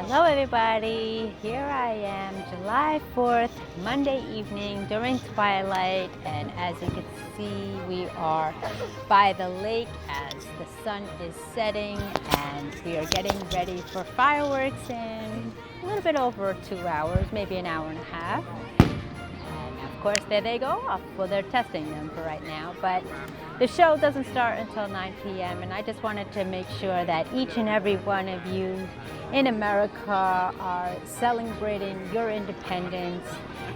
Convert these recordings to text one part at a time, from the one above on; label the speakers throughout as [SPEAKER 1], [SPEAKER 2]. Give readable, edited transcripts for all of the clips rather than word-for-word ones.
[SPEAKER 1] Hello everybody, here I am, July 4th, Monday evening during twilight, and as you can see we are by the lake as the sun is setting and we are getting ready for fireworks in a little bit over 2 hours, maybe an hour and a half. And of course there they go off. Well, they're testing them for right now, but the show doesn't start until 9 p.m. and I just wanted to make sure that each and every one of you in America are celebrating your independence,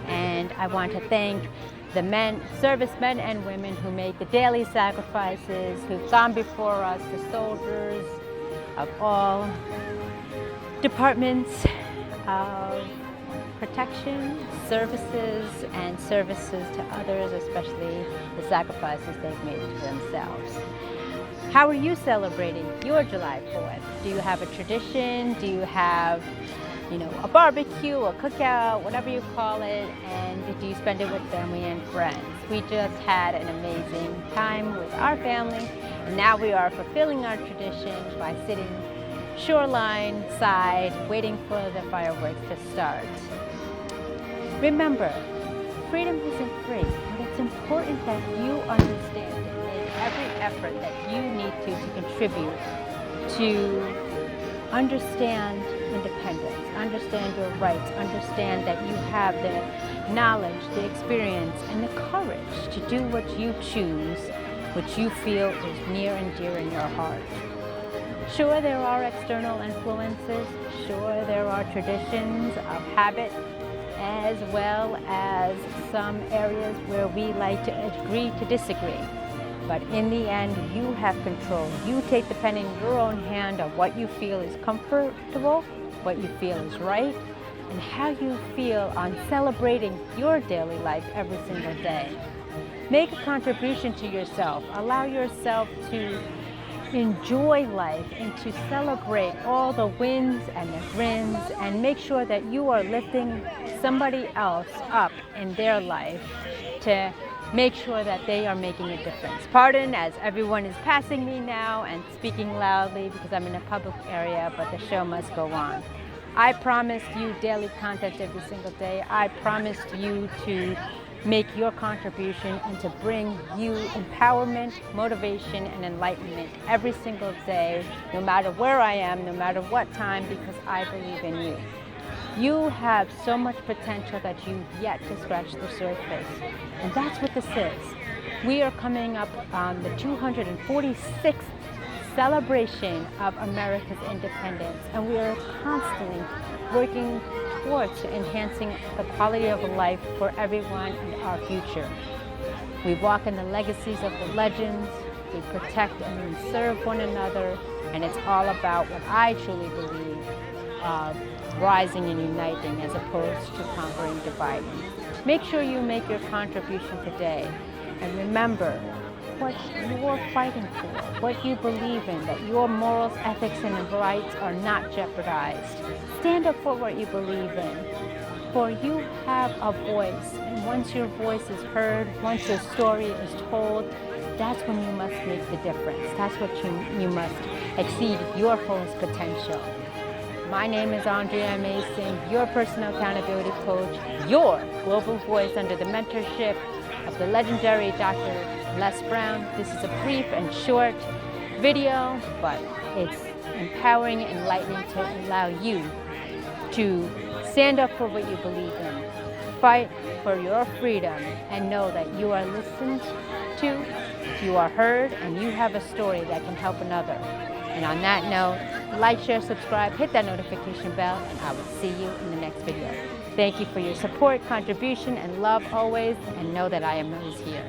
[SPEAKER 1] and I want to thank the servicemen and women who make the daily sacrifices, who've gone before us, the soldiers of all departments of protection, services, and services to others, especially the sacrifices they've made to themselves. How are you celebrating your July 4th? Do you have a tradition? Do you have, a barbecue, a cookout, whatever you call it? And do you spend it with family and friends? We just had an amazing time with our family, and now we are fulfilling our tradition by sitting shoreline side, waiting for the fireworks to start. Remember, freedom isn't free, and it's important that you understand every effort that you need to contribute to understand independence, understand your rights, understand that you have the knowledge, the experience, and the courage to do what you choose, which you feel is near and dear in your heart. Sure, there are external influences. Sure, there are traditions of habit, as well as some areas where we like to agree to disagree. But in the end, you have control. You take the pen in your own hand of what you feel is comfortable, what you feel is right, and how you feel on celebrating your daily life every single day. Make a contribution to yourself. Allow yourself to enjoy life and to celebrate all the wins and the grins, and make sure that you are lifting somebody else up in their life to make sure that they are making a difference. Pardon as everyone is passing me now and speaking loudly because I'm in a public area, but the show must go on. I promised you daily content every single day. I promised you to make your contribution and to bring you empowerment, motivation, and enlightenment every single day, no matter where I am, no matter what time, because I believe in you. You have so much potential that you've yet to scratch the surface. And that's what this is. We are coming up on the 246th celebration of America's independence, and we are constantly working towards enhancing the quality of life for everyone in our future. We walk in the legacies of the legends, we protect and we serve one another, and it's all about what I truly believe of rising and uniting as opposed to conquering, dividing. Make sure you make your contribution today, and remember what you're fighting for, what you believe in, that your morals, ethics, and rights are not jeopardized. Stand up for what you believe in, for you have a voice, and once your voice is heard, once your story is told, that's when you must make the difference. That's what you must exceed your fullest potential. My name is Andrea Mason, your personal accountability coach, your global voice under the mentorship of the legendary Dr. Les Brown. This is a brief and short video, but it's empowering and enlightening to allow you to stand up for what you believe in, fight for your freedom, and know that you are listened to, you are heard, and you have a story that can help another. And on that note, like, share, subscribe, hit that notification bell, and I will see you in the next video. Thank you for your support, contribution, and love always, and know that I am always here.